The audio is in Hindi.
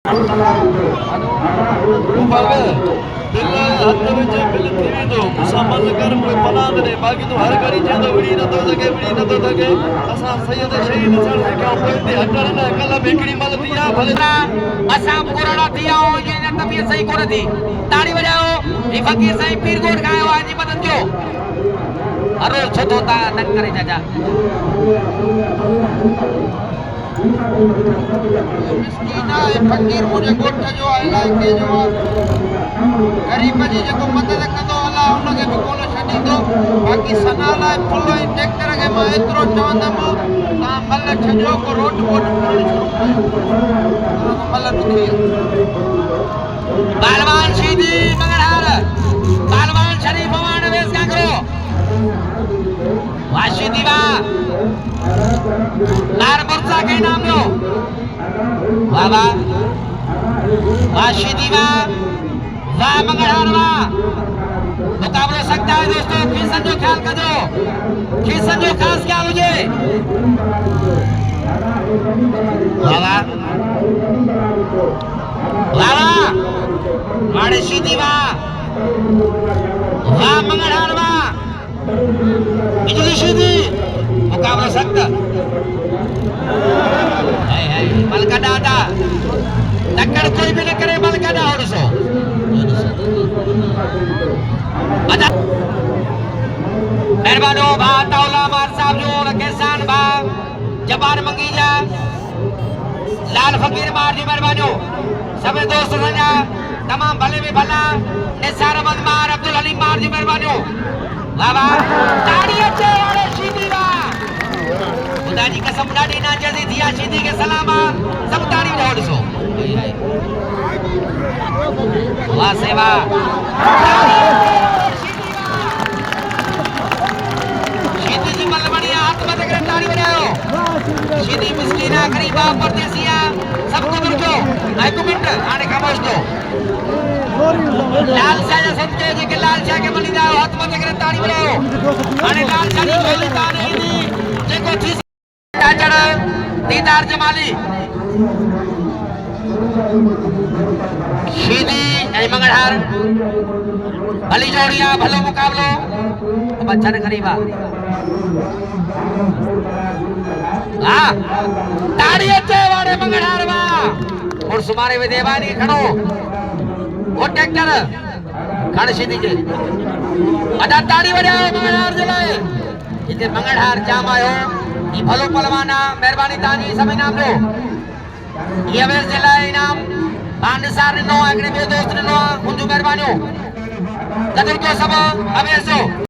बाक़ी तो हर घड़ी चवंदो विड़ी नथो सघे विड़ी नथो सघे असां सैयद शहीद सर कयूं पोइ हटण न कल्ह बि हिकिड़ी महिल थी आहे भले असां पुराणा थी विया आहियूं जे तबीयत सही कोन थी ताड़ी वॼायो ही फ़क़ीर साईं पीरगोट खायो आहे जी मदद कयो अरे छो थो ता तंग करे चाचा मिस्कीना फ़क़ीर मुझे गोठ जो इलाइक़े जो गरीब जी जेको मदद कंदो अलाह उनखे बि कोन छॾींदो बाक़ी सना लाइ फुल ऐं ट्रैक्टर खे मां एतिरो चवंदुमि तव्हां मल छॾियो को रोट वोट करणु शुरू कयो मल दुखी आहे पहलवान शहीदी मंगलहार पहलवान शरीफ वाण वेस का करो वाशी दीवा नार मुर्जा के नाम लो बाबा वाशी दीवा वाह मंगलहार वाह मुकाबलो सकता है दोस्तों खीसन जो ख्याल करो खीसन जो खास क्या मुझे बाबा बाबा वाड़े सीधी वाह वाह मंगलहार वाह बिजली सीधी मुकाबला सकता है मलका दादा टक्कर कोई भी न करे मलका दा हो सो मेहरबानो भा तौला मार साहब जो किसान भा जबान मंगीजा लाल फकीर मार जी मेहरबानो सब दोस्त सजा तमाम भले भी भला निसार अहमद मार अब्दुल हलीम मार जी मेहरबानो बाबा ताड़ी अचे वाले सीधी वा खुदा जी कसम ॾाढी ना जल्दी थिया सीधी के सलाम सब ताड़ी वॼाओ ॾिसो वाह सेवा सीधी जी मल बढ़िया हाथ मत करे ताड़ी वॼायो सीधी मिस्कीना गरीबा परदेसिया सबको मिलजो एक मिनट हाणे खामोश दो लाल शाह जा सदके जेके लाल शाह के मली दा हाथ मत करे ताड़ी वॼायो हाणे लाल शाह जी शैली ताने दी जेको थी चाचड़ दीदार जमाली सीधी ऐं मंगलहार भली जोड़िया भलो मुकाबलो बच्चन गरीबा हाँ ताड़ी अचे वाड़े मंगलहार वाह और सुमारे वे देवानी खड़ो वो ट्रैक्टर खड़ सीधी के अदा ताड़ी वजाओ मंगलहार जे लाइ इते मंगलहार जाम आयो ई भलो पलवाना मेहरबानी तानी सभी नाम लो ये अवेस जे लाइ इनाम निसार ॾिनो हिकिड़े ॿिए दोस्त ॾिनो मुंहिंजूं महिरबानियूं कदर कयो सभु अवेस जो